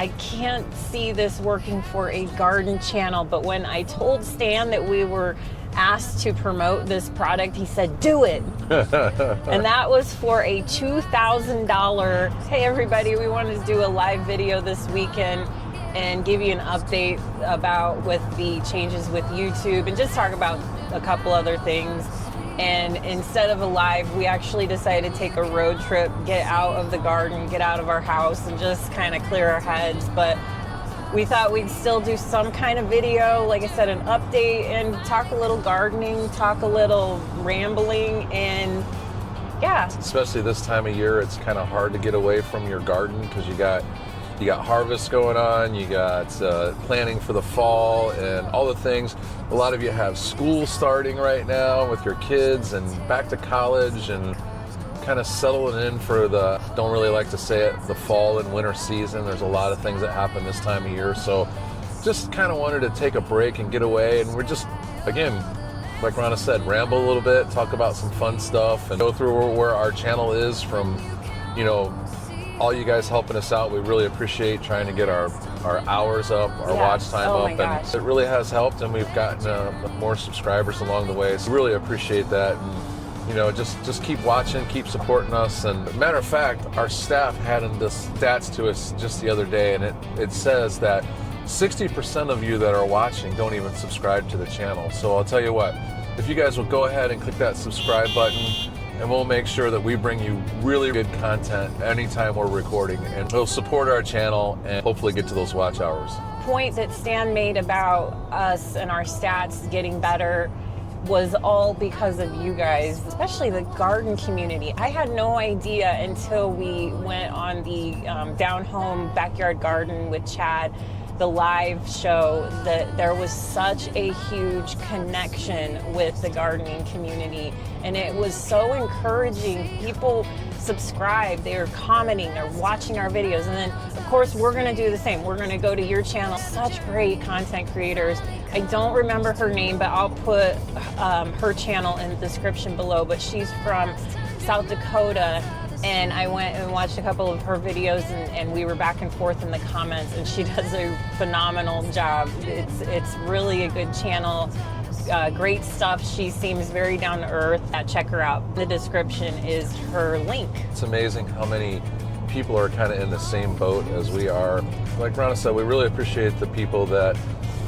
I can't see this working for a garden channel. But when I told Stan that we were asked to promote this product, he said, do it. And that was for a $2,000. Hey everybody, we wanted to do a live video this weekend and give you an update about with the changes with YouTube and just talk about a couple other things. And instead of a live, we actually decided to take a road trip, get out of the garden, get out of our house, and just kind of clear our heads. But we thought we'd still do some kind of video, like I said, an update, and talk a little gardening, talk a little rambling, and yeah. Especially this time of year, it's kind of hard to get away from your garden because you got harvest going on, you got planning for the fall and all the things. A lot of you have school starting right now with your kids and back to college and kind of settling in for the, don't really like to say it, the fall and winter season. There's a lot of things that happen this time of year. So just kind of wanted to take a break and get away. And we're just, again, like Ronna said, ramble a little bit, talk about some fun stuff and go through where our channel is from, you know, all you guys helping us out. We really appreciate trying to get our hours up, our watch time up, and it really has helped, and we've gotten more subscribers along the way, so really appreciate that. And you know, just keep watching, keep supporting us. And matter of fact, our staff had the stats to us just the other day, and it says that 60% of you that are watching don't even subscribe to the channel. So I'll tell you what, if you guys will go ahead and click that subscribe button, and we'll make sure that we bring you really good content anytime we're recording, and it'll support our channel and hopefully get to those watch hours. Point that Stan made about us and our stats getting better was all because of you guys, especially the garden community. I had no idea until we went on the Downhome-Backyard Garden with Chad, the live show, that there was such a huge connection with the gardening community, and it was so encouraging. People subscribe, they're commenting, they're watching our videos, and then of course we're going to do the same. We're going to go to your channel. Such great content creators. I don't remember her name, but I'll put her channel in the description below, but she's from South Dakota. And I went and watched a couple of her videos, and we were back and forth in the comments, and she does a phenomenal job. It's really a good channel, great stuff. She seems very down to earth. Check her out. The description is her link. It's amazing how many people are kind of in the same boat as we are. Like Ronna said, we really appreciate the people that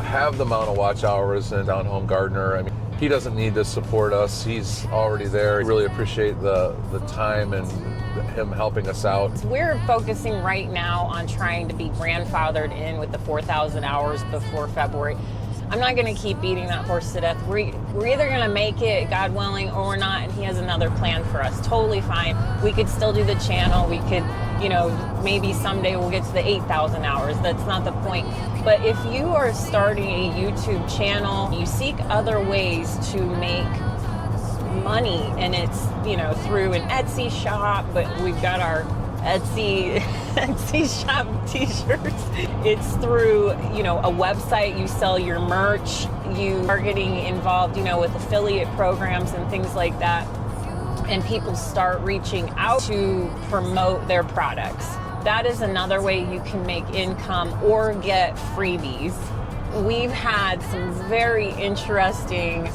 have the amount of watch hours in Down Home Gardener. I mean, he doesn't need to support us. He's already there. We really appreciate the time and him helping us out. We're focusing right now on trying to be grandfathered in with the 4,000 hours before February. I'm not going to keep beating that horse to death. We're either going to make it, God willing, or we're not, and he has another plan for us. Totally fine. We could still do the channel. We could, you know, maybe someday we'll get to the 8,000 hours. That's not the point. But if you are starting a YouTube channel, you seek other ways to make money, and it's, you know, through an Etsy shop, but we've got our Etsy shop t-shirts. It's through, you know, a website. You sell your merch. You are getting involved, you know, with affiliate programs and things like that, and people start reaching out to promote their products. That is another way you can make income or get freebies. We've had some very interesting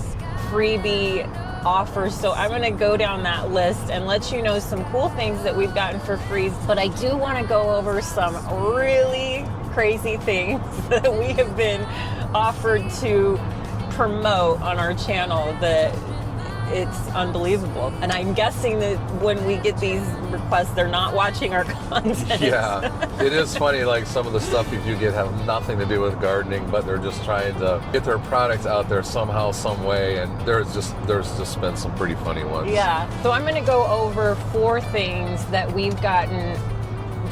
freebie offers, so I'm going to go down that list and let you know some cool things that we've gotten for free. But I do want to go over some really crazy things that we have been offered to promote on our channel that it's unbelievable. And I'm guessing that when we get these requests, they're not watching our content. Yeah, it is funny, like some of the stuff you do get have nothing to do with gardening, but they're just trying to get their product out there somehow, some way, and there's just been some pretty funny ones. Yeah, so I'm gonna go over 4 things that we've gotten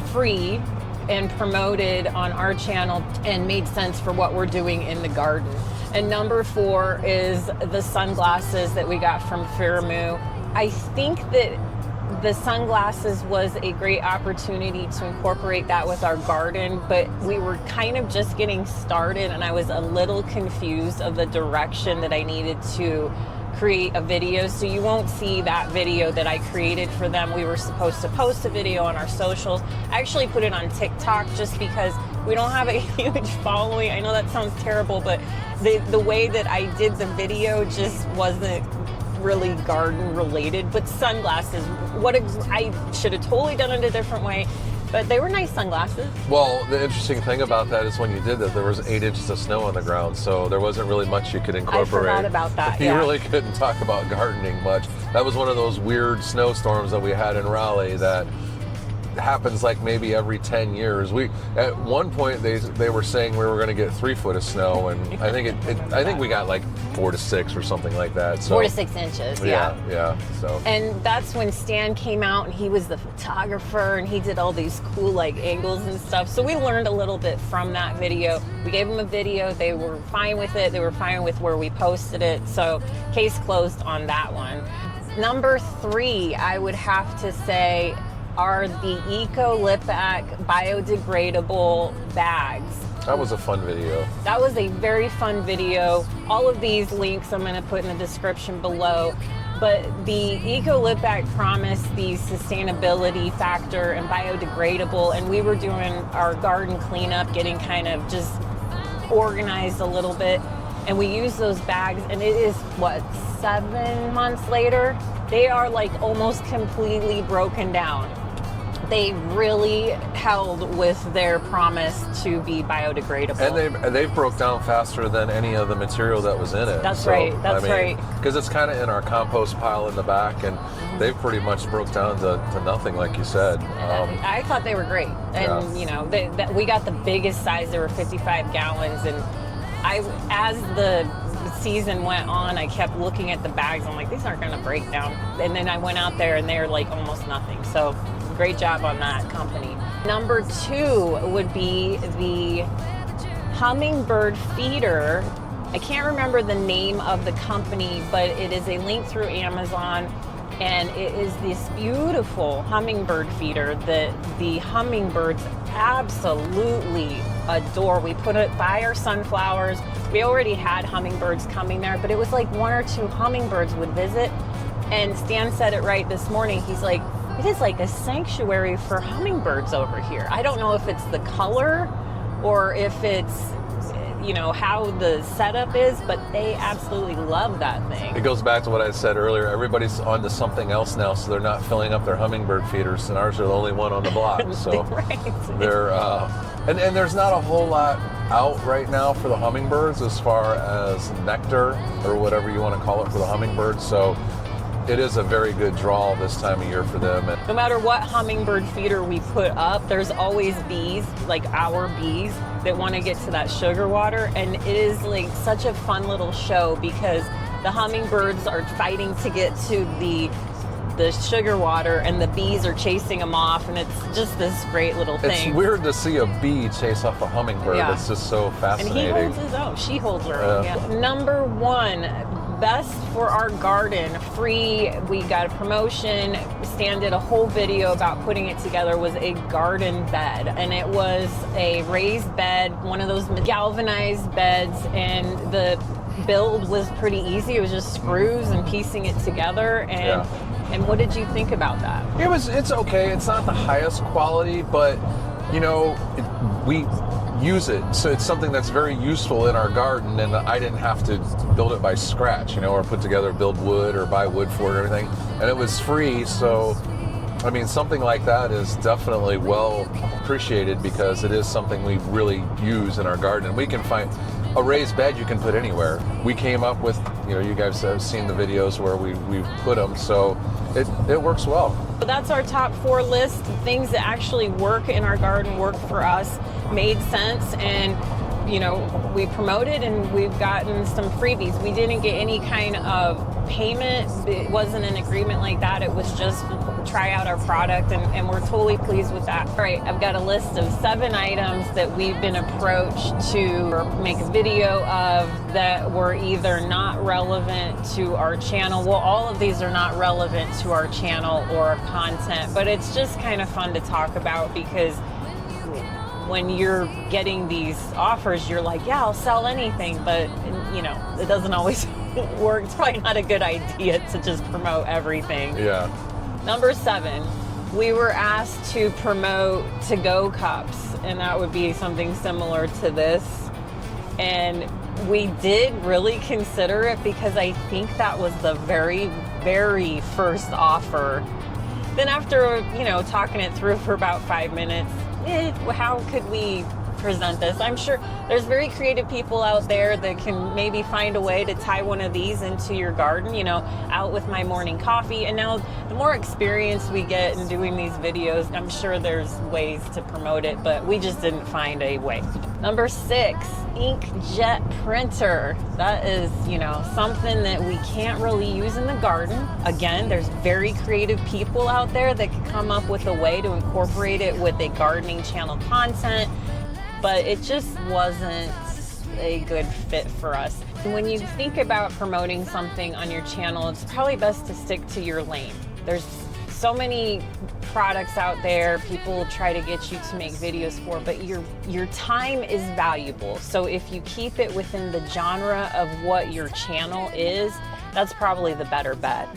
free and promoted on our channel and made sense for what we're doing in the garden. And number 4 is the sunglasses that we got from Firamu. I think that the sunglasses was a great opportunity to incorporate that with our garden, but we were kind of just getting started, and I was a little confused of the direction that I needed to create a video, so you won't see that video that I created for them. We were supposed to post a video on our socials. I actually put it on TikTok just because we don't have a huge following. I know that sounds terrible, but the way that I did the video just wasn't really garden related. But sunglasses, I should have totally done it a different way. But they were nice sunglasses. Well, the interesting thing about that is when you did that, there was 8 inches of snow on the ground, so there wasn't really much you could incorporate. I forgot about that, You really couldn't talk about gardening much. That was one of those weird snowstorms that we had in Raleigh that happens like maybe every 10 years. At one point they were saying we were going to get 3 foot of snow, and I think we got like 4 to 6 or something like that. So 4 to 6 inches. Yeah. So. And that's when Stan came out, and he was the photographer, and he did all these cool like angles and stuff. So we learned a little bit from that video. We gave them a video. They were fine with it. They were fine with where we posted it. So case closed on that one. Number 3, I would have to say, are the Eco-Lipac biodegradable bags. That was a fun video. That was a very fun video. All of these links I'm going to put in the description below. But the Eco-Lipac promised the sustainability factor and biodegradable, and we were doing our garden cleanup, getting kind of just organized a little bit, and we used those bags, and it is, 7 months later? They are like almost completely broken down. They really held with their promise to be biodegradable. And they've broke down faster than any of the material that was in it. That's right. Because it's kind of in our compost pile in the back, and they've pretty much broke down to nothing, like you said. I thought they were great. And, you know, we got the biggest size. They were 55 gallons. And as the season went on, I kept looking at the bags. I'm like, these aren't going to break down. And then I went out there, and they're like almost nothing. So great job on that company. Number 2 would be the hummingbird feeder. I can't remember the name of the company, but it is a link through Amazon, and it is this beautiful hummingbird feeder that the hummingbirds absolutely adore. We put it by our sunflowers. We already had hummingbirds coming there, but it was like 1 or 2 hummingbirds would visit. And Stan said it right this morning. He's like, it is like a sanctuary for hummingbirds over here. I don't know if it's the color or if it's, you know, how the setup is, but they absolutely love that thing. It goes back to what I said earlier. Everybody's on to something else now, so they're not filling up their hummingbird feeders, and ours are the only one on the block. So they're and there's not a whole lot out right now for the hummingbirds as far as nectar or whatever you want to call it for the hummingbirds. So it is a very good draw this time of year for them. And no matter what hummingbird feeder we put up, there's always bees, like our bees, that want to get to that sugar water. And it is like such a fun little show because the hummingbirds are fighting to get to the sugar water, and the bees are chasing them off, and it's just this great little thing. It's weird to see a bee chase off a hummingbird. Yeah. It's just so fascinating. And he holds his own. She holds her own. Yeah. Number 1, best for our garden, free. We got a promotion. Stan did a whole video about putting it together. Was a garden bed, and it was a raised bed, one of those galvanized beds, and the build was pretty easy. It was just screws and piecing it together. And what did you think about that? It's okay. It's not the highest quality, but you know, we use it, so it's something that's very useful in our garden, and I didn't have to build it by scratch, you know, or put together, build wood or buy wood for it or anything, and it was free. So I mean, something like that is definitely well appreciated because it is something we really use in our garden. And we can find a raised bed you can put anywhere. We came up with, you know, you guys have seen the videos where we put them, so it works well. So that's our top 4 list. Things that actually work in our garden, work for us, made sense, and you know, we promoted and we've gotten some freebies. We didn't get any kind of payment. It wasn't an agreement like that. It was just try out our product, and we're totally pleased with that. All right, I've got a list of 7 items that we've been approached to make a video of that were either not relevant to our channel. Well, all of these are not relevant to our channel or our content, but it's just kind of fun to talk about because when you're getting these offers, you're like, yeah, I'll sell anything, but you know, it doesn't always work. It's probably not a good idea to just promote everything. Yeah. Number 7, we were asked to promote to-go cups, and that would be something similar to this. And we did really consider it because I think that was the very, very first offer. Then after, you know, talking it through for about 5 minutes, how could we present this? I'm sure there's very creative people out there that can maybe find a way to tie one of these into your garden, you know, out with my morning coffee. And now the more experience we get in doing these videos, I'm sure there's ways to promote it, but we just didn't find a way. Number 6, Inkjet printer. That is, you know, something that we can't really use in the garden. Again, there's very creative people out there that can come up with a way to incorporate it with a gardening channel content, but it just wasn't a good fit for us. When you think about promoting something on your channel, it's probably best to stick to your lane. There's so many products out there people try to get you to make videos for, but your time is valuable. So if you keep it within the genre of what your channel is, that's probably the better bet.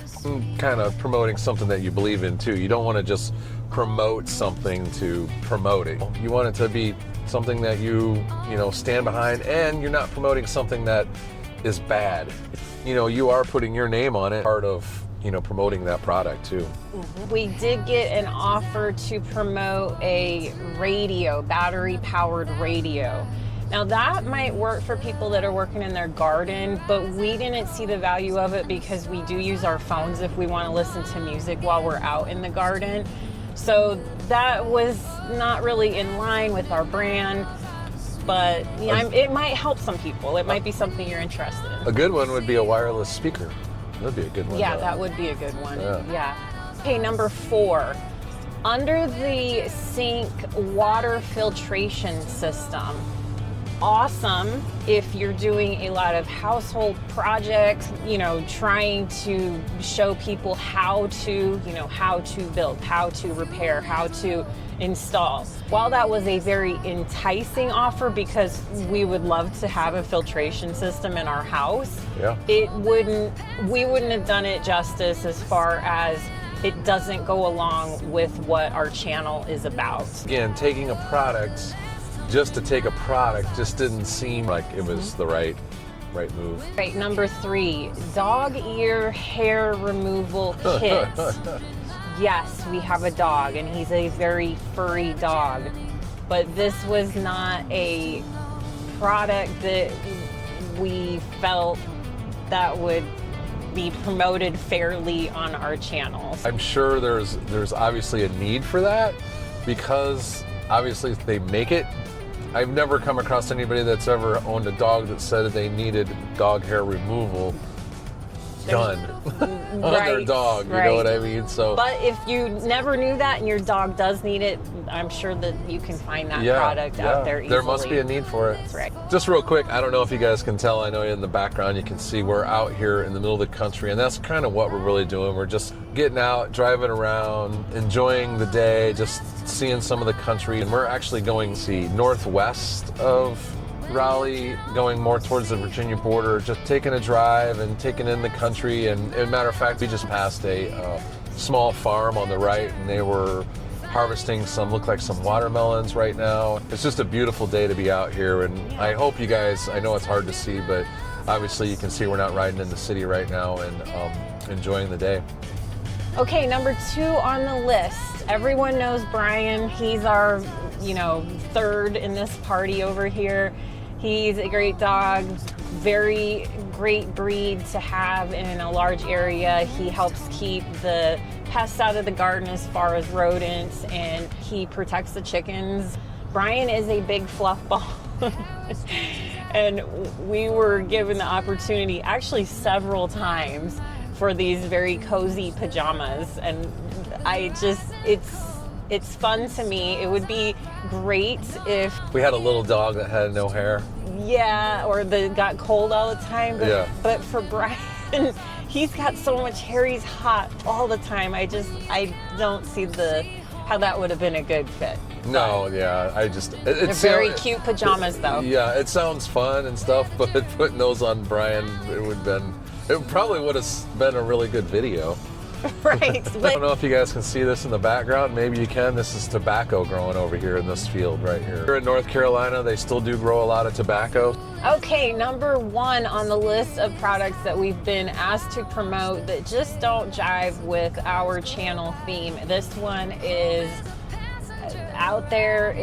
Kind of promoting something that you believe in too. You don't want to just promote something to promote it. You want it to be something that you know, stand behind, and you're not promoting something that is bad. You know, you are putting your name on it, part of, you know, promoting that product too. We did get an offer to promote a radio, battery powered radio. Now that might work for people that are working in their garden, but we didn't see the value of it because we do use our phones if we want to listen to music while we're out in the garden. So that was not really in line with our brand, but you know, it might help some people. It might be something you're interested in. A good one would be a wireless speaker. That'd be a good one. Yeah, that would be a good one. Yeah. Okay, number 4, under the sink water filtration system. Awesome if you're doing a lot of household projects, you know, trying to show people how to, you know, how to build, how to repair, how to install. While that was a very enticing offer because we would love to have a filtration system in our house, we wouldn't have done it justice as far as it doesn't go along with what our channel is about. Again, taking a product just to take a product just didn't seem like it was the right move. Right, number 3, dog ear hair removal kit. Yes, we have a dog, and he's a very furry dog, but this was not a product that we felt that would be promoted fairly on our channels. I'm sure there's obviously a need for that because obviously they make it. I've never come across anybody that's ever owned a dog that said they needed dog hair removal done on their dog, you know what I mean? So, but if you never knew that and your dog does need it, I'm sure that you can find that product out there easily. There must be a need for it. That's right. Just real quick, I don't know if you guys can tell, I know in the background you can see we're out here in the middle of the country, and that's kind of what we're really doing. We're just getting out, driving around, enjoying the day, just seeing some of the country. And we're actually going to see northwest of Raleigh, going more towards the Virginia border, just taking a drive and taking in the country. And as a matter of fact, we just passed a small farm on the right, and they were harvesting look like some watermelons right now. It's just a beautiful day to be out here, and I hope you guys, I know it's hard to see, but obviously you can see we're not riding in the city right now, and enjoying the day. Okay, number 2 on the list. Everyone knows Brian. He's our, third in this party over here. He's a great dog, very great breed to have in a large area. He helps keep the pests out of the garden as far as rodents, and he protects the chickens. Brian is a big fluff ball. And we were given the opportunity actually several times for these very cozy pajamas, and it's fun to me. It would be great if we had a little dog that had no hair. Yeah, or that got cold all the time. But for Brian, he's got so much hair, he's hot all the time. I don't see how that would have been a good fit. No, yeah, I just They're very cute pajamas, though. Yeah, it sounds fun and stuff, but putting those on Brian, it probably would have been a really good video. Right. I don't know if you guys can see this in the background. Maybe you can. This is tobacco growing over here in this field right here. Here in North Carolina, they still do grow a lot of tobacco. Okay, number one on the list of products that we've been asked to promote that just don't jive with our channel theme. This one is out there.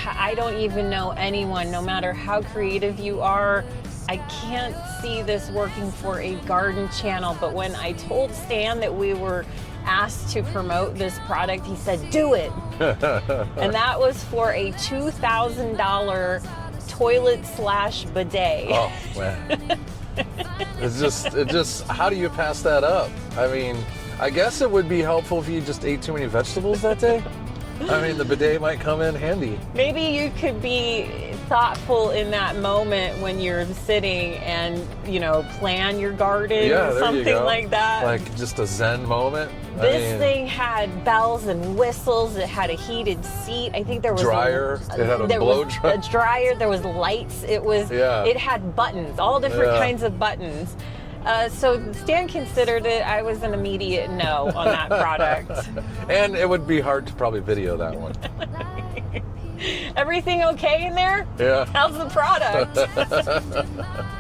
I don't even know anyone, no matter how creative you are. I can't see this working for a garden channel, but when I told Stan that we were asked to promote this product, he said, do it. And that was for a $2,000 toilet/bidet. Oh, man. It just, how do you pass that up? I mean, I guess it would be helpful if you just ate too many vegetables that day. I mean, the bidet might come in handy. Maybe you could be thoughtful in that moment when you're sitting and, plan your garden or something like that. Like just a Zen moment. This thing had bells and whistles. It had a heated seat. I think there was dryer. It had a blow dryer. A dryer. There was lights. It had buttons, all different kinds of buttons. So Stan considered it. I was an immediate no on that product. And it would be hard to probably video that one. Everything okay in there? Yeah. How's the product?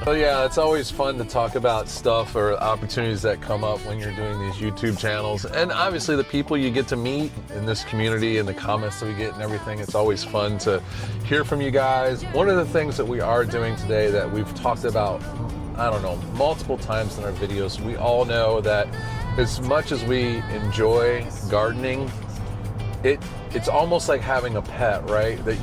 So yeah, it's always fun to talk about stuff or opportunities that come up when you're doing these YouTube channels. And obviously the people you get to meet in this community and the comments that we get and everything, it's always fun to hear from you guys. One of the things that we are doing today that we've talked about, I don't know, multiple times in our videos, we all know that as much as we enjoy gardening, it's almost like having a pet, right? That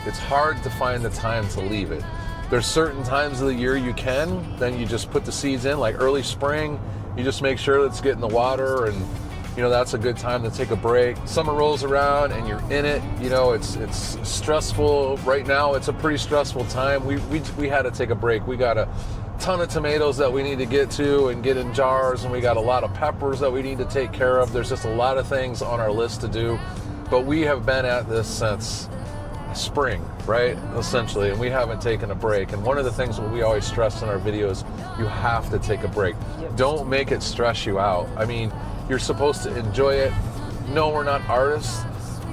it's hard to find the time to leave it. There's certain times of the year you can, then you just put the seeds in, like early spring, you just make sure that it's getting the water, and that's a good time to take a break. Summer rolls around and you're in it, it's stressful. Right now it's a pretty stressful time. We had to take a break. We got a ton of tomatoes that we need to get to and get in jars, and we got a lot of peppers that we need to take care of. There's just a lot of things on our list to do, but we have been at this since spring, right? Essentially, and we haven't taken a break. And one of the things that we always stress in our videos, you have to take a break. Yep. Don't make it stress you out. I mean, you're supposed to enjoy it. No, we're not artists,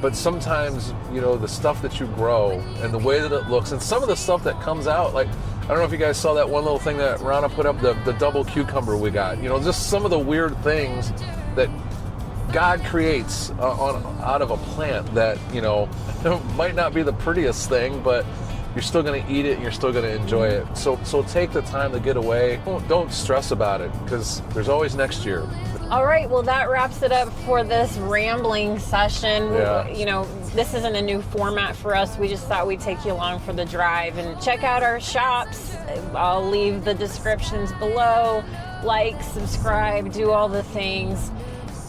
but sometimes, the stuff that you grow and the way that it looks and some of the stuff that comes out, like, I don't know if you guys saw that one little thing that Rana put up, the double cucumber we got. Just some of the weird things that God creates out of a plant that, might not be the prettiest thing, but you're still going to eat it and you're still going to enjoy it. So take the time to get away. Don't stress about it, because there's always next year. All right, well, that wraps it up for this rambling session. Yeah. This isn't a new format for us. We just thought we'd take you along for the drive and check out our shops. I'll leave the descriptions below. Like, subscribe, do all the things.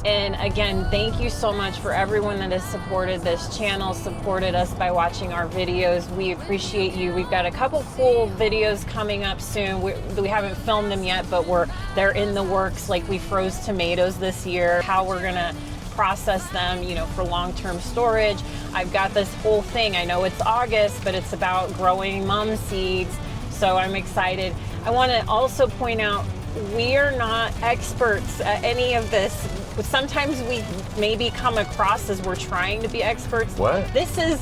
And again, thank you so much for everyone that has supported this channel, supported us by watching our videos. We appreciate you. We've got a couple cool videos coming up soon. We haven't filmed them yet, but they're in the works. Like, we froze tomatoes this year, how we're gonna process them, for long-term storage. I've got this whole thing. I know it's August, but it's about growing mum seeds. So I'm excited. I want to also point out, we are not experts at any of this. Sometimes we maybe come across as we're trying to be experts. What? This is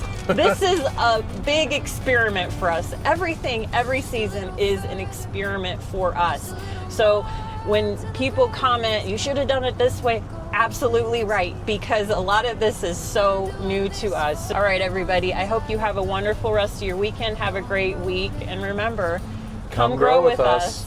a big experiment for us. Everything, every season is an experiment for us. So when people comment, you should have done it this way, absolutely right, because a lot of this is so new to us. All right, everybody, I hope you have a wonderful rest of your weekend. Have a great week. And remember, come grow with us.